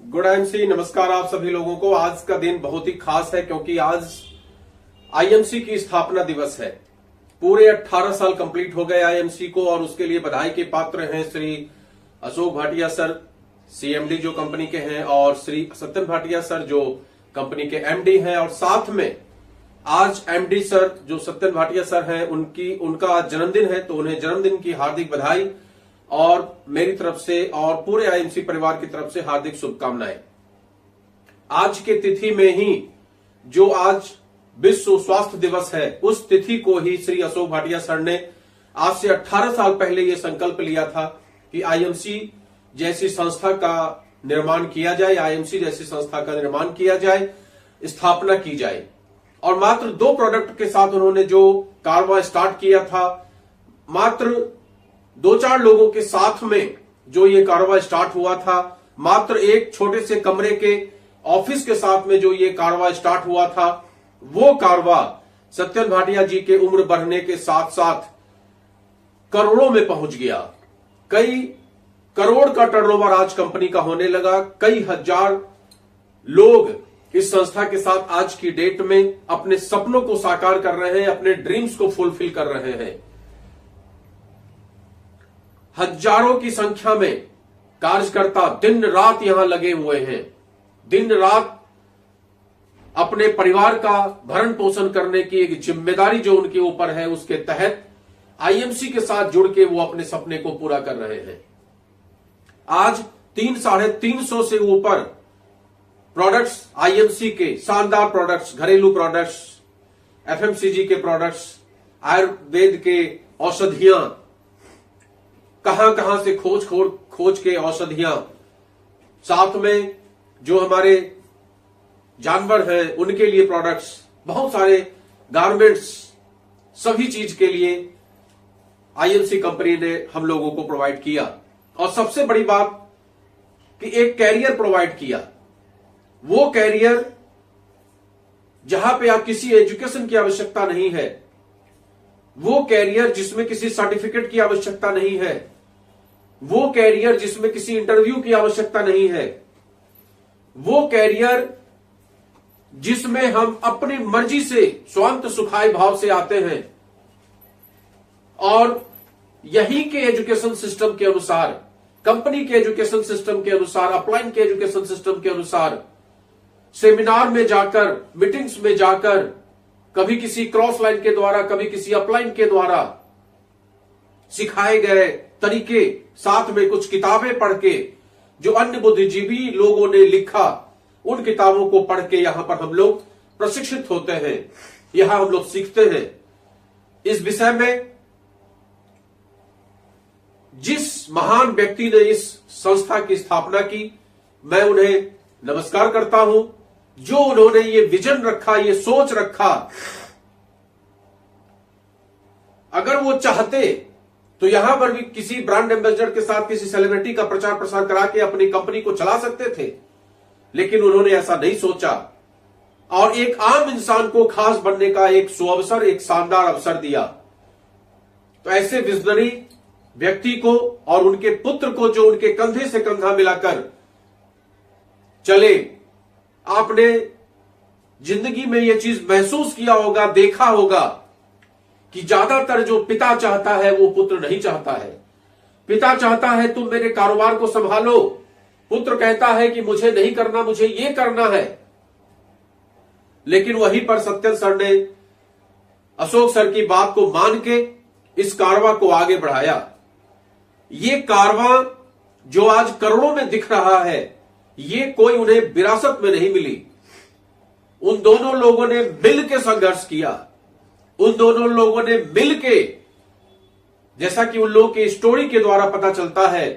Good MC, नमस्कार आप सभी लोगों को। आज का दिन बहुत ही खास है क्योंकि आज आईएमसी की स्थापना दिवस है। पूरे 18 साल कंप्लीट हो गए आईएमसी को और उसके लिए बधाई के पात्र हैं श्री अशोक भाटिया सर, सीएमडी जो कंपनी के हैं, और श्री सत्यन भाटिया सर जो कंपनी के एमडी हैं। और साथ में आज एमडी सर जो सत्यन भाटिया सर हैं उनका जन्मदिन है, तो उन्हें जन्मदिन की हार्दिक बधाई और मेरी तरफ से और पूरे आईएमसी परिवार की तरफ से हार्दिक शुभकामनाएं। आज के तिथि में ही जो आज विश्व स्वास्थ्य दिवस है, उस तिथि को ही श्री अशोक भाटिया सर ने आज से 18 साल पहले यह संकल्प लिया था कि आईएमसी जैसी संस्था का निर्माण किया जाए, आईएमसी जैसी संस्था का निर्माण किया जाए, स्थापना की जाए। और मात्र 2 प्रोडक्ट के साथ उन्होंने जो कारवां स्टार्ट किया था, मात्र 2-4 लोगों के साथ में जो ये कारवां स्टार्ट हुआ था, मात्र एक छोटे से कमरे के ऑफिस के साथ में जो ये कारवां स्टार्ट हुआ था, वो कारवां सत्यन भाटिया जी के उम्र बढ़ने के साथ साथ करोड़ों में पहुंच गया। कई करोड़ का टर्नओवर आज कंपनी का होने लगा। कई हजार लोग इस संस्था के साथ आज की डेट में अपने सपनों को साकार कर रहे हैं, अपने ड्रीम्स को फुलफिल कर रहे हैं। हजारों की संख्या में कार्यकर्ता दिन रात यहां लगे हुए हैं, दिन रात अपने परिवार का भरण पोषण करने की एक जिम्मेदारी जो उनके ऊपर है, उसके तहत आईएमसी के साथ जुड़ के वो अपने सपने को पूरा कर रहे हैं। आज 300-350 से ऊपर प्रोडक्ट्स आईएमसी के, शानदार प्रोडक्ट्स, घरेलू प्रोडक्ट्स, एफएमसीजी के प्रोडक्ट्स, आयुर्वेद के औषधियां, कहां कहां से खोज के औषधियां, साथ में जो हमारे जानवर हैं उनके लिए प्रोडक्ट्स, बहुत सारे गारमेंट्स, सभी चीज के लिए आईएमसी कंपनी ने हम लोगों को प्रोवाइड किया। और सबसे बड़ी बात कि एक कैरियर प्रोवाइड किया। वो कैरियर जहां पे आप किसी एजुकेशन की आवश्यकता नहीं है, वो कैरियर जिसमें किसी सर्टिफिकेट की आवश्यकता नहीं है, वो कैरियर जिसमें किसी इंटरव्यू की आवश्यकता नहीं है, वो कैरियर जिसमें हम अपनी मर्जी से स्वांत सुखाय भाव से आते हैं और यही के एजुकेशन सिस्टम के अनुसार, कंपनी के एजुकेशन सिस्टम के अनुसार, अपलाइन के एजुकेशन सिस्टम के अनुसार सेमिनार में जाकर, मीटिंग्स में जाकर, कभी किसी क्रॉस लाइन के द्वारा, कभी किसी अपलाइन के द्वारा सिखाए गए तरीके, साथ में कुछ किताबें पढ़ के जो अन्य बुद्धिजीवी लोगों ने लिखा, उन किताबों को पढ़ के यहां पर हम लोग प्रशिक्षित होते हैं, यहां हम लोग सीखते हैं। इस विषय में जिस महान व्यक्ति ने इस संस्था की स्थापना की, मैं उन्हें नमस्कार करता हूं। जो उन्होंने ये विजन रखा, ये सोच रखा, अगर वो चाहते तो यहां पर भी किसी ब्रांड एम्बेसडर के साथ, किसी सेलिब्रिटी का प्रचार प्रसार करा के अपनी कंपनी को चला सकते थे, लेकिन उन्होंने ऐसा नहीं सोचा और एक आम इंसान को खास बनने का एक सुअवसर, एक शानदार अवसर दिया। तो ऐसे विजनरी व्यक्ति को और उनके पुत्र को जो उनके कंधे से कंधा मिलाकर चले, आपने जिंदगी में यह चीज महसूस किया होगा, देखा होगा कि ज्यादातर जो पिता चाहता है वो पुत्र नहीं चाहता है। पिता चाहता है तुम मेरे कारोबार को संभालो, पुत्र कहता है कि मुझे नहीं करना, मुझे ये करना है। लेकिन वहीं पर सत्यन सर ने अशोक सर की बात को मान के इस कारवां को आगे बढ़ाया। ये कारवां जो आज करोड़ों में दिख रहा है, ये कोई उन्हें विरासत में नहीं मिली। उन दोनों लोगों ने मिल के संघर्ष किया, उन दोनों लोगों ने मिलके, जैसा कि उन लोगों की स्टोरी के द्वारा पता चलता है,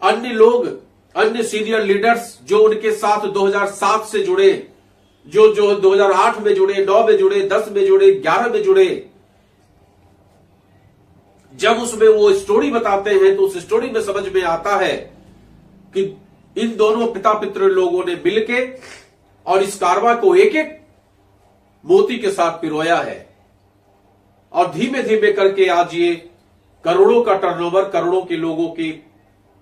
अन्य लोग, अन्य सीनियर लीडर्स जो उनके साथ 2007 से जुड़े, जो 2008 में जुड़े, 9 में जुड़े, 10 में जुड़े, 11 में जुड़े, जब उसमें वो स्टोरी बताते हैं तो उस स्टोरी में समझ में आता है कि इन दोनों पिता पुत्र लोगों ने मिलके और इस कारवां को एक एक मोती के साथ पिरोया है और धीमे धीमे करके आज ये करोड़ों का टर्नओवर, करोड़ों के लोगों की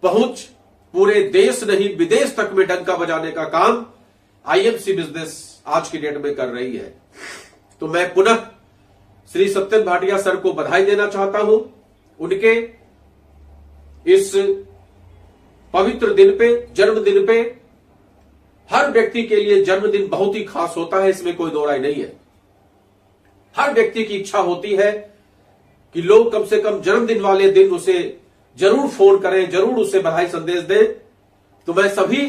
पहुंच पूरे देश नहीं विदेश तक में डंका बजाने का काम आईएमसी बिजनेस आज की डेट में कर रही है। तो मैं पुनः श्री सत्यन भाटिया सर को बधाई देना चाहता हूं। उनके इस पवित्र दिन पे, जन्मदिन पे, हर व्यक्ति के लिए जन्मदिन बहुत ही खास होता है, इसमें कोई दो राय नहीं है। हर व्यक्ति की इच्छा होती है कि लोग कम से कम जन्मदिन वाले दिन उसे जरूर फोन करें, जरूर उसे बधाई संदेश दें। तो मैं सभी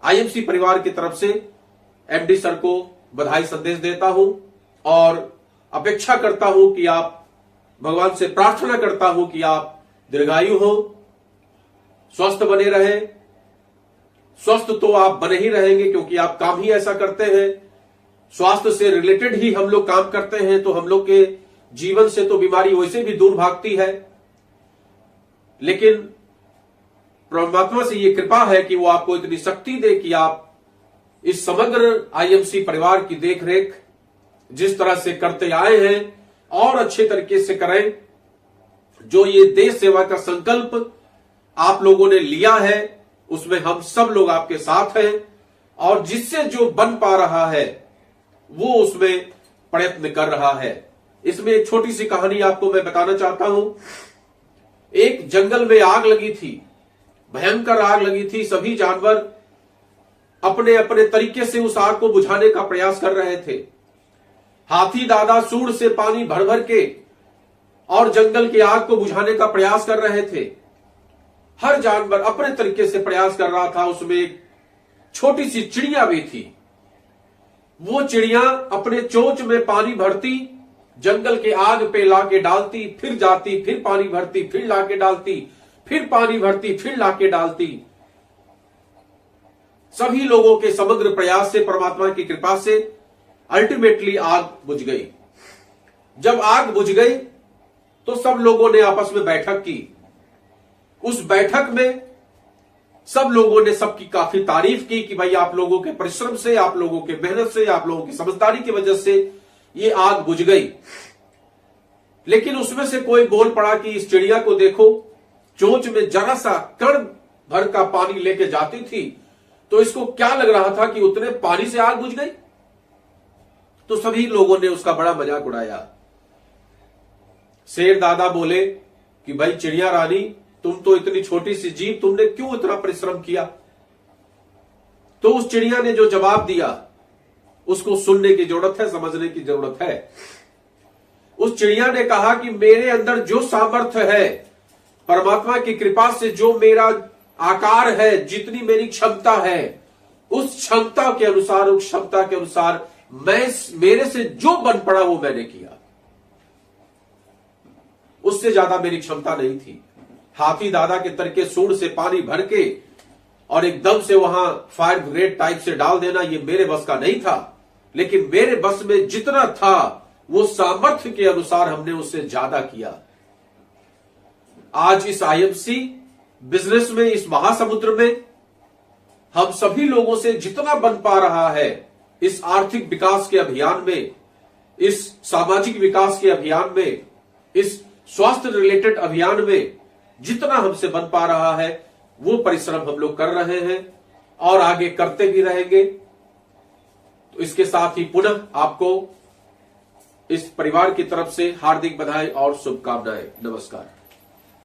आईएमसी परिवार की तरफ से एमडी सर को बधाई संदेश देता हूं और अपेक्षा करता हूं कि आप, भगवान से प्रार्थना करता हूं कि आप दीर्घायु हो, स्वस्थ बने रहे। स्वस्थ तो आप बने ही रहेंगे क्योंकि आप काम ही ऐसा करते हैं, स्वास्थ्य से रिलेटेड ही हम लोग काम करते हैं, तो हम लोग के जीवन से तो बीमारी वैसे भी दूर भागती है। लेकिन परमात्मा से ये कृपा है कि वो आपको इतनी शक्ति दे कि आप इस समग्र आईएमसी परिवार की देखरेख जिस तरह से करते आए हैं और अच्छे तरीके से करें। जो ये देश सेवा का संकल्प आप लोगों ने लिया है उसमें हम सब लोग आपके साथ हैं और जिससे जो बन पा रहा है वो उसमें प्रयत्न कर रहा है। इसमें एक छोटी सी कहानी आपको मैं बताना चाहता हूं। एक जंगल में आग लगी थी, भयंकर आग लगी थी। सभी जानवर अपने अपने तरीके से उस आग को बुझाने का प्रयास कर रहे थे। हाथी दादा सूंड से पानी भर भर के और जंगल की आग को बुझाने का प्रयास कर रहे थे। हर जानवर अपने तरीके से प्रयास कर रहा था। उसमें एक छोटी सी चिड़िया भी थी। वो चिड़िया अपने चोंच में पानी भरती, जंगल के आग पे लाके डालती, फिर जाती, फिर पानी भरती, फिर लाके डालती, फिर पानी भरती, फिर लाके डालती। सभी लोगों के समग्र प्रयास से, परमात्मा की कृपा से अल्टीमेटली आग बुझ गई। जब आग बुझ गई तो सब लोगों ने आपस में बैठक की। उस बैठक में सब लोगों ने सबकी काफी तारीफ की कि भाई आप लोगों के परिश्रम से, आप लोगों के मेहनत से, आप लोगों की समझदारी की वजह से ये आग बुझ गई। लेकिन उसमें से कोई बोल पड़ा कि इस चिड़िया को देखो, चोंच में जरा सा कण भर का पानी लेके जाती थी तो इसको क्या लग रहा था कि उतने पानी से आग बुझ गई। तो सभी लोगों ने उसका बड़ा मजाक उड़ाया। शेर दादा बोले कि भाई चिड़िया रानी, तुम तो इतनी छोटी सी जीव, तुमने क्यों इतना परिश्रम किया। तो उस चिड़िया ने जो जवाब दिया उसको सुनने की जरूरत है, समझने की जरूरत है। उस चिड़िया ने कहा कि मेरे अंदर जो सामर्थ्य है, परमात्मा की कृपा से जो मेरा आकार है, जितनी मेरी क्षमता है, उस क्षमता के अनुसार, उस क्षमता के अनुसार मेरे से जो बन पड़ा वो मैंने किया। उससे ज्यादा मेरी क्षमता नहीं थी। हाथी दादा के तरीके सूंड से पानी भर के और एकदम से वहां फायर ब्रिगेड टाइप से डाल देना ये मेरे बस का नहीं था। लेकिन मेरे बस में जितना था वो सामर्थ्य के अनुसार हमने उससे ज्यादा किया। आज इस आईएमसी बिजनेस में, इस महासमुद्र में हम सभी लोगों से जितना बन पा रहा है, इस आर्थिक विकास के अभियान में, इस सामाजिक विकास के अभियान में, इस स्वास्थ्य रिलेटेड अभियान में जितना हमसे बन पा रहा है वो परिश्रम हम लोग कर रहे हैं और आगे करते भी रहेंगे। तो इसके साथ ही पुनः आपको इस परिवार की तरफ से हार्दिक बधाई और शुभकामनाएं। नमस्कार।